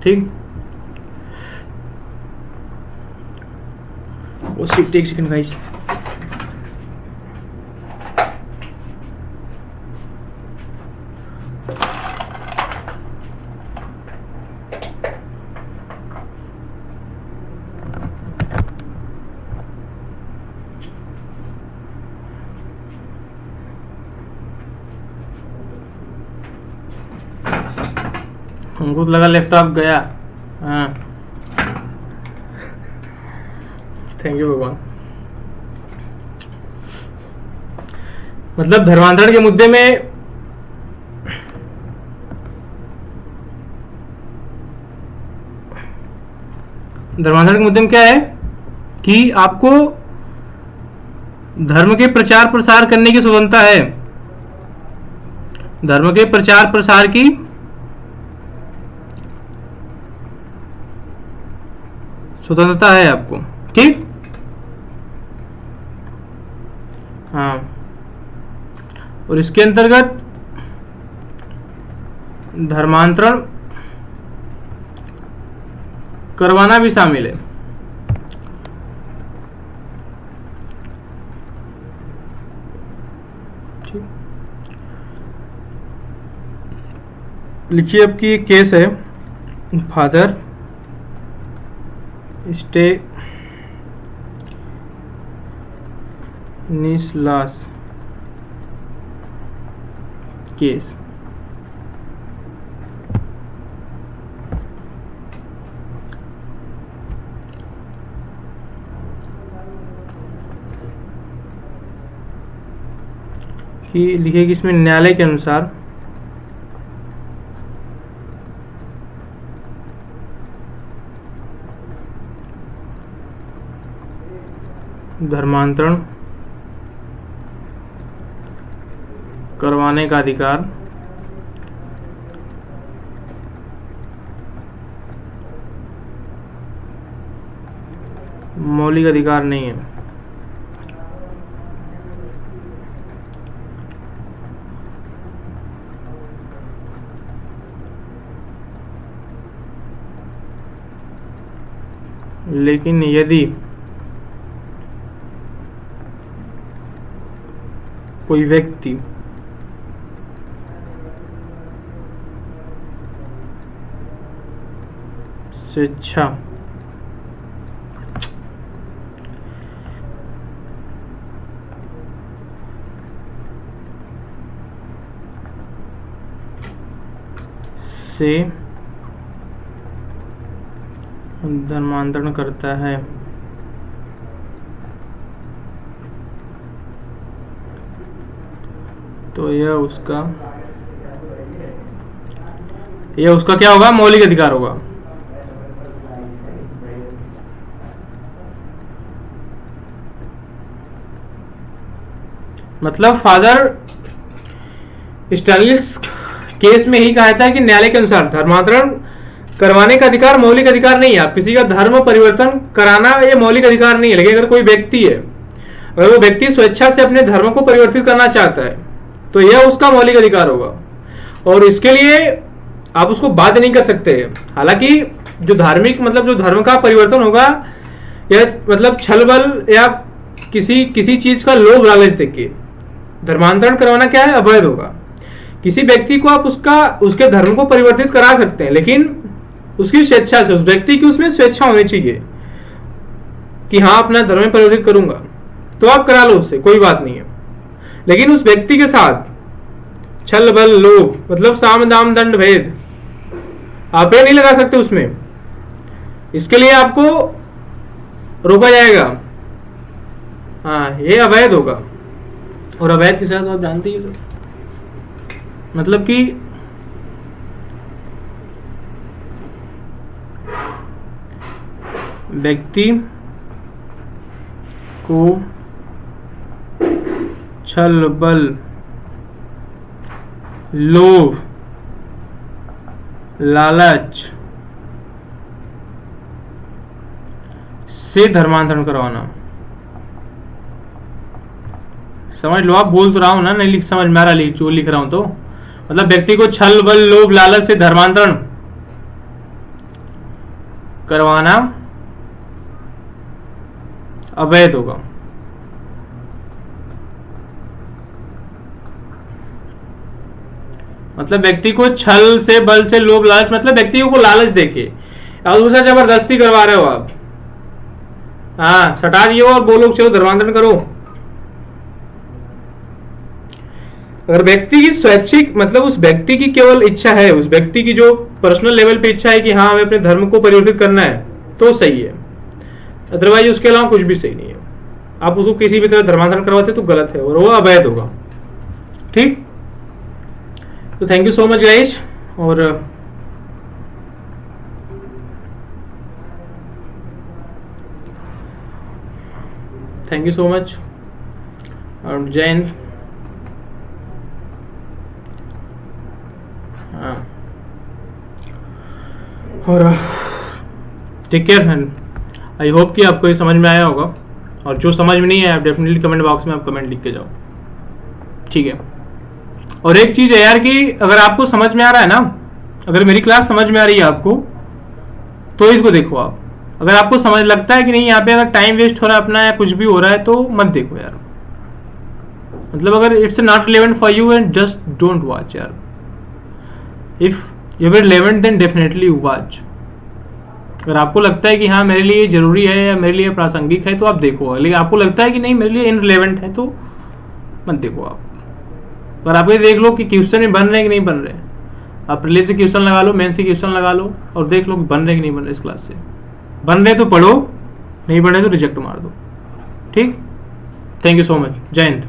ठीक, वो शिफ्ट एक सेकंड गाइस। हमको तो लगा लैपटॉप गया। हाँ, थैंक यू भगवान। मतलब धर्मांतरण के मुद्दे में क्या है कि आपको धर्म के प्रचार प्रसार करने की स्वतंत्रता है। धर्म के प्रचार प्रसार की स्वतंत्रता है आपको, ठीक। हाँ, और इसके अंतर्गत धर्मांतरण करवाना भी शामिल है। लिखिए, अब की एक केस है, फादर स्टेनिस्लास केस। कि लिखे कि इसमें न्यायालय के अनुसार धर्मांतरण करवाने का अधिकार मौलिक अधिकार नहीं है। लेकिन यदि कोई व्यक्ति स्वेच्छा से धर्मांतरण करता है तो यह उसका क्या होगा, मौलिक अधिकार होगा। मतलब फादर स्टैनलिस केस में ही कहा था कि न्यायालय के अनुसार धर्मांतरण करवाने का अधिकार मौलिक अधिकार नहीं है। आप किसी का धर्म परिवर्तन कराना ये मौलिक अधिकार नहीं है। लेकिन अगर कोई व्यक्ति है, अगर वो व्यक्ति स्वेच्छा से अपने धर्म को परिवर्तित करना चाहता है तो यह उसका मौलिक अधिकार होगा, और इसके लिए आप उसको बाध्य नहीं कर सकते। हालांकि जो धार्मिक मतलब जो धर्म का परिवर्तन होगा यह मतलब छल बल या किसी चीज का लोभ लालच देके धर्मांतरण करवाना क्या है, अवैध होगा। किसी व्यक्ति को आप उसके धर्म को परिवर्तित करा सकते हैं, लेकिन उसकी स्वेच्छा से, उस व्यक्ति की उसमें स्वेच्छा होनी चाहिए कि हाँ अपना धर्म परिवर्तित करूंगा, तो आप करा लो, उससे कोई बात नहीं है। लेकिन उस व्यक्ति के साथ छल बल लोभ मतलब साम दाम दंड भेद आप ये नहीं लगा सकते उसमें। इसके लिए आपको रोका जाएगा। हाँ, ये अवैध होगा। और अवैध के साथ आप जानते ही हो, मतलब कि व्यक्ति को छल बल लोभ लालच से धर्मांतरण करवाना। समझ लो, आप बोल तो रहा हूं ना, नहीं लिख समझ में आ रहा जो लिख रहा हूं तो मतलब व्यक्ति को छल बल लोभ लालच से धर्मांतरण करवाना अवैध होगा। मतलब व्यक्ति को छल से बल से लोभ लालच मतलब व्यक्ति को लालच देके और दूसरा जबरदस्ती करवा रहे हो आप। हाँ, सटा दिए और बोलो चलो धर्मांतरण करो। अगर व्यक्ति की स्वैच्छिक मतलब उस व्यक्ति की केवल इच्छा है, उस व्यक्ति की जो पर्सनल लेवल पे इच्छा है कि हाँ हमें अपने धर्म को परिवर्तित करना है, तो सही है। अदरवाइज उसके अलावा कुछ भी सही नहीं है। आप उसको किसी भी तरह धर्मांतरण करवाते तो गलत है और वो अवैध होगा। ठीक, तो thank you so much guys, और थैंक यू सो मच और जय हिंद। हाँ, और take care and I hope कि आपको ये समझ में आया होगा, और जो समझ में नहीं है आप डेफिनेटली कमेंट बॉक्स में आप कमेंट लिख के जाओ, ठीक है। और एक चीज़ है यार कि अगर आपको समझ में आ रहा है ना, अगर मेरी क्लास समझ में आ रही है आपको, तो इसको देखो आप। अगर आपको समझ लगता है कि नहीं यहाँ पे अगर टाइम वेस्ट हो रहा है अपना या कुछ भी हो रहा है, तो मत देखो यार। मतलब अगर it's not relevant for you and just don't watch यार। If you are relevant then definitely watch. अगर आपको लगता है कि हाँ मेरे लिए जरूरी है या मेरे लिए प्रासंगिक है तो आप देखो, लेकिन आपको लगता है कि नहीं मेरे लिए इनरिलेवेंट है तो मत देखो आप। अगर आप ये देख लो कि क्वेश्चन में बन रहे हैं कि नहीं बन रहे, आप रिलेटिव क्वेश्चन लगा लो, मेन से क्वेश्चन लगा लो और देख लो कि बन रहे कि नहीं बन रहे इस क्लास से। बन रहे तो पढ़ो, नहीं बन रहे तो रिजेक्ट मार दो। ठीक, थैंक यू सो मच, जय हिंद।